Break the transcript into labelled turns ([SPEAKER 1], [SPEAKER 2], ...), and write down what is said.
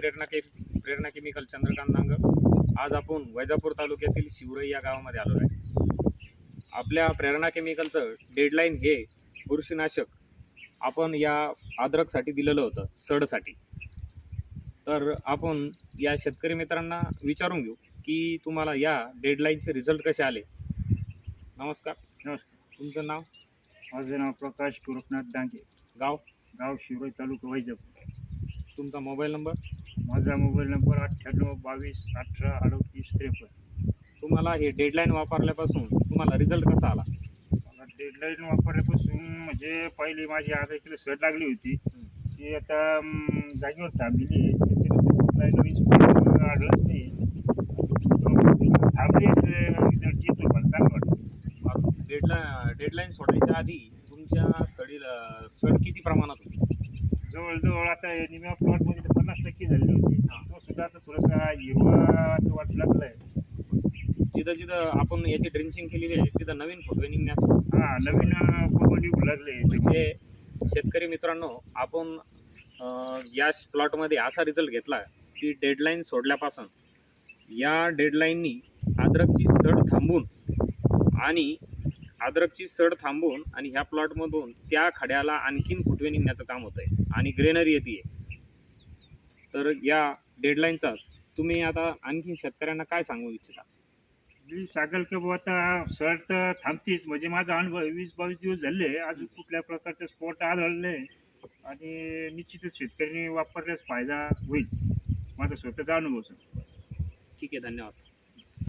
[SPEAKER 1] प्रेरणा chemical Chandrakant नांगर. आज आपण वैजापूर तालुक्यातील शिवरई या गावामध्ये आलो आहे. आपल्या प्रेरणा केमिकलचं डेडलाईन हे बुरशीनाशक आपण या अद्रकसाठी दिलेलं होतं, सडसाठी. तर आपण या शेतकरी मित्रांना विचारून घेऊ की तुम्हाला या डेडलाईनचे रिझल्ट कसे आले. नमस्कार.
[SPEAKER 2] नमस्कार.
[SPEAKER 1] तुमचं नाव?
[SPEAKER 2] माझं नाव प्रकाश गोरखनाथ डांगे.
[SPEAKER 1] गाव?
[SPEAKER 2] गाव शिवरई, तालुका वैजापूर.
[SPEAKER 1] तुमचा मोबाईल नंबर?
[SPEAKER 2] माझा मोबाईल नंबर 98 22 18 38 53.
[SPEAKER 1] तुम्हाला हे डेडलाईन वापरल्यापासून तुम्हाला रिझल्ट कसा आला?
[SPEAKER 2] मला डेडलाईन वापरल्यापासून म्हणजे पहिली माझी आधा किलो सड लागली होती, ती आता जागेवर थांबलेली आहे. त्याच्यानंतर कुठलाही नवीन स्पॉट आढळत नाही. थांबली रिझल्ट येतो, मला चांगलं वाटतं.
[SPEAKER 1] डेडलाईन सोडायच्या आधी तुमच्या सड किती प्रमाणात होती?
[SPEAKER 2] जवळजवळ आता निम्या प्लॉटमध्ये 50% झाली होती. तो सुद्धा आता थोडासा हिरवा वाटू लागलाय.
[SPEAKER 1] जिथं जिथं आपण याची ड्रिंचिंग केलेली आहे तिथं नवीन फुटवे निघण्यास
[SPEAKER 2] नवीन कोबडी लागले.
[SPEAKER 1] म्हणजे शेतकरी मित्रांनो, आपण या प्लॉटमध्ये असा रिझल्ट घेतला की डेडलाईन सोडल्यापासून या डेडलाईननी अद्रकची सड थांबून आणि ह्या प्लॉटमधून त्या खड्याला आणखीन फुटवे निघण्याचं काम होतं आहे आणि ग्रेनरी येते. तर या डेडलाईनचा तुम्ही आता आणखीन शेतकऱ्यांना काय सांगू इच्छिता?
[SPEAKER 2] मी सांगेल की बुवा आता सर तर थांबतीच. म्हणजे माझा अनुभव 20-22 दिवस झाले, अजून कुठल्या प्रकारचे स्पॉट आढळले आणि निश्चितच शेतकऱ्यांनी वापरल्यास फायदा होईल. माझा स्वतःचा अनुभव सर.
[SPEAKER 1] ठीक आहे, धन्यवाद.